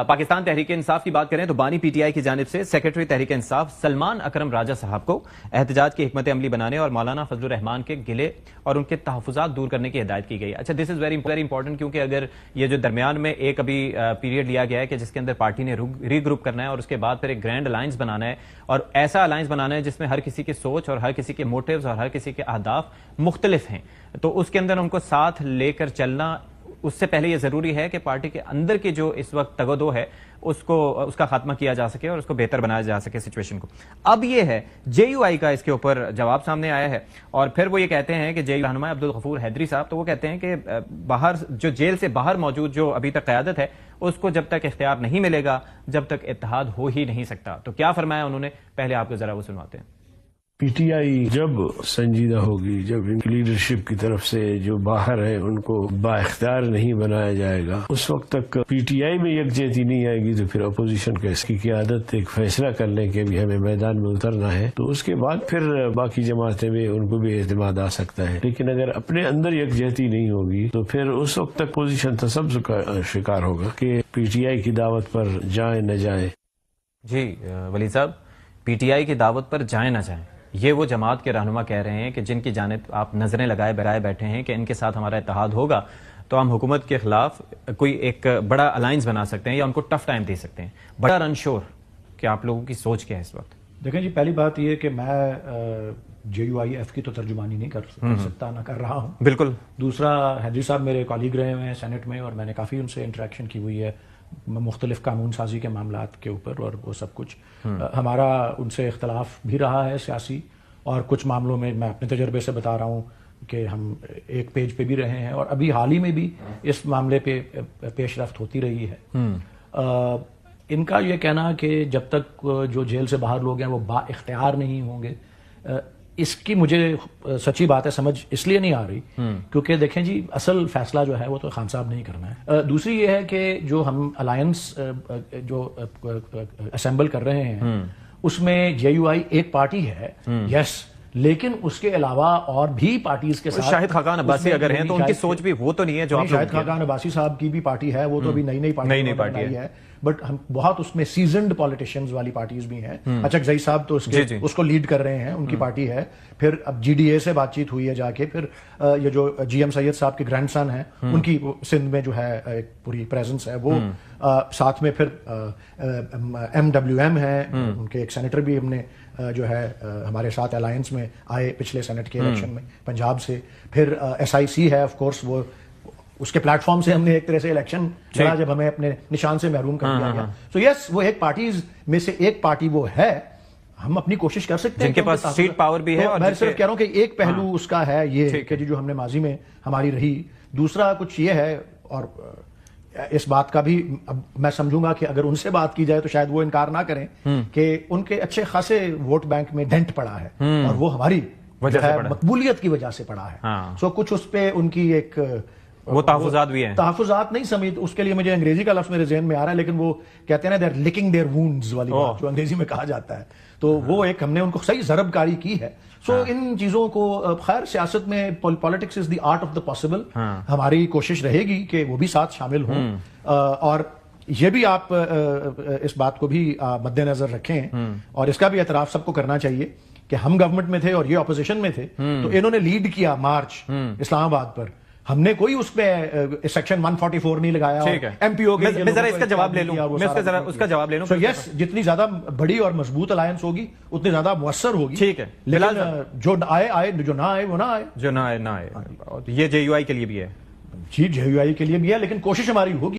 پاکستان تحریک انصاف کی بات کریں تو بانی پی ٹی آئی کی جانب سے سیکرٹری تحریک انصاف سلمان اکرم راجہ صاحب کو احتجاج کی حکمت عملی بنانے اور مولانا فضل الرحمان کے گلے اور ان کے تحفظات دور کرنے کی ہدایت کی گئی. اچھا، دس از ویری امپورٹنٹ، کیونکہ اگر یہ جو درمیان میں ایک ابھی پیریڈ لیا گیا ہے کہ جس کے اندر پارٹی نے ری گروپ کرنا ہے اور اس کے بعد پھر ایک گرینڈ الائنس بنانا ہے، اور ایسا الائنس بنانا ہے جس میں ہر کسی کی سوچ اور ہر کسی کے موٹیوز اور ہر کسی کے اہداف مختلف ہیں، تو اس کے اندر ان کو ساتھ لے کر چلنا، اس سے پہلے یہ ضروری ہے کہ پارٹی کے اندر کی جو اس وقت تگودو ہے اس کا خاتمہ کیا جا سکے اور اس کو بہتر بنایا جا سکے سچویشن کو. اب یہ ہے جے یو آئی کا اس کے اوپر جواب سامنے آیا ہے، اور پھر وہ یہ کہتے ہیں کہ جے یو رہنما عبدالغفور حیدری صاحب، تو وہ کہتے ہیں کہ باہر جو جیل سے باہر موجود جو ابھی تک قیادت ہے اس کو جب تک اختیار نہیں ملے گا جب تک اتحاد ہو ہی نہیں سکتا. تو کیا فرمایا انہوں نے، پہلے آپ کو ذرا وہ سنواتے ہیں. پی ٹی آئی جب سنجیدہ ہوگی، جب ان کی لیڈرشپ کی طرف سے جو باہر ہیں ان کو با اختیار نہیں بنایا جائے گا، اس وقت تک پی ٹی آئی میں یکجہتی نہیں آئے گی تو پھر اپوزیشن کا اس کی قیادت ایک فیصلہ کر لیں کہ بھی ہمیں میدان میں اترنا ہے، تو اس کے بعد پھر باقی جماعتیں میں ان کو بھی اعتماد آ سکتا ہے. لیکن اگر اپنے اندر یکجہتی نہیں ہوگی تو پھر اس وقت تک اپوزیشن تصبظ کا شکار ہوگا کہ پی ٹی آئی کی دعوت پر جائیں نہ جائیں. جی ولید صاحب، پی ٹی آئی کی دعوت پر جائیں نہ جائیں، یہ وہ جماعت کے رہنما کہہ رہے ہیں کہ جن کی جانب آپ نظریں لگائے برائے بیٹھے ہیں کہ ان کے ساتھ ہمارا اتحاد ہوگا تو ہم حکومت کے خلاف کوئی ایک بڑا الائنس بنا سکتے ہیں یا ان کو ٹف ٹائم دے سکتے ہیں. بڑا انشور کہ آپ لوگوں کی سوچ کیا ہے اس وقت؟ دیکھیں جی، پہلی بات یہ کہ میں جے یو آئی ایف کی تو ترجمانی نہیں کر سکتا، نہ کر رہا ہوں. بالکل. دوسرا، حیدری صاحب میرے کالیگ رہے ہوئے ہیں سینٹ میں، اور میں نے کافی ان سے انٹریکشن کی ہوئی ہے مختلف قانون سازی کے معاملات کے اوپر اور وہ سب کچھ. ہمارا ان سے اختلاف بھی رہا ہے سیاسی، اور کچھ معاملوں میں میں اپنے تجربے سے بتا رہا ہوں کہ ہم ایک پیج پہ بھی رہے ہیں، اور ابھی حال ہی میں بھی اس معاملے پہ پیش رفت ہوتی رہی ہے. ان کا یہ کہنا کہ جب تک جو جیل سے باہر لوگ ہیں وہ با اختیار نہیں ہوں گے، اس کی مجھے سچی بات ہے سمجھ اس لیے نہیں آ رہی کیونکہ دیکھیں جی، اصل فیصلہ جو ہے وہ تو خان صاحب نے ہی کرنا ہے. دوسری یہ ہے کہ جو ہم الائنس جو اسمبل کر رہے ہیں اس میں جے یو آئی ایک پارٹی ہے، یس، لیکن اس کے علاوہ اور بھی پارٹیز کے ساتھ شاہد خاقان عباسی اگر ہیں تو ان کی سوچ بھی وہ تو نہیں ہے جو آپ شاہد خاقان عباسی صاحب کی بھی پارٹی ہے، وہ تو ابھی نئی پارٹی ہے، بٹ ہم بہت اس میں سیزنڈ پالیٹیشینز والی پارٹیز بھی ہیں. اچک زئی صاحب تو اس کو لیڈ کر رہے ہیں، ان کی پارٹی ہے. پھر اب جی ڈی اے سے بات چیت ہوئی ہے جا کے، پھر یہ جو جی ایم سید صاحب کے گرینڈ سن ہیں ان کی سندھ میں جو ہے ایک پوری پریزنس ہے، وہ ساتھ میں پھر ایم ڈبلیو ایم ہے، ان کے ایک سینیٹر بھی ہم نے جو ہے ہمارے ساتھ الائنس میں آئے پچھلے سینٹ کے الیکشن میں پنجاب سے. پھر ایس آئی سی ہے، آف کورس وہ اس کے پلیٹ فارم سے ہم نے ایک طرح سے الیکشن لڑا جب ہمیں اپنے نشان سے محروم کر دیا گیا. سو یس، وہ ایک پارٹیز میں سے ایک پارٹی وہ ہے. ہم اپنی کوشش کر سکتے ہیں جن کے پاس سیٹ پاور بھی ہے، اور میں صرف کہہ رہا ہوں کہ ایک پہلو اس کا ہے یہ کہ جو ہم نے ماضی میں ہماری رہی. دوسرا کچھ یہ ہے، اور اس بات کا بھی اب میں سمجھوں گا کہ اگر ان سے بات کی جائے تو شاید وہ انکار نہ کریں کہ ان کے اچھے خاصے ووٹ بینک میں ڈینٹ پڑا ہے، اور وہ ہماری مقبولیت کی وجہ سے پڑا ہے. سو کچھ اس پہ ان کی ایک وہ تحفظات بھی ہیں، تحفظات نہیں سمجھ، اس کے لیے مجھے انگریزی کا لفظ میرے ذہن میں آ رہا ہے، لیکن وہ کہتے ہیں نا they're licking their wounds والی بات جو انگریزی میں کہا جاتا ہے، تو وہ ایک ہم نے ان کو صحیح ضرب کاری کی ہے. سو ان چیزوں کو خیر سیاست میں politics is the art of the possible, ہماری کوشش رہے گی کہ وہ بھی ساتھ شامل ہوں. اور یہ بھی آپ اس بات کو بھی مد نظر رکھیں، اور اس کا بھی اعتراف سب کو کرنا چاہیے کہ ہم گورنمنٹ میں تھے اور یہ اپوزیشن میں تھے، تو انہوں نے لیڈ کیا مارچ اسلام آباد پر. ہم نے کوئی اس پہ سیکشن 144 نہیں لگایا. ایم پی او کے میں ذرا اس کا جواب لے لوں، میں اس کا جواب لے لوں. سو یس، جتنی زیادہ بڑی اور مضبوط الائنس ہوگی اتنی زیادہ مؤثر ہوگی. ٹھیک ہے، لیکن جو آئے، جو نہ آئے وہ نہ آئے. جو نہ آئے. یہ جے یو آئی کے لیے بھی ہے. جی، جے یو آئی کے لیے بھی ہے، لیکن کوشش ہماری ہوگی.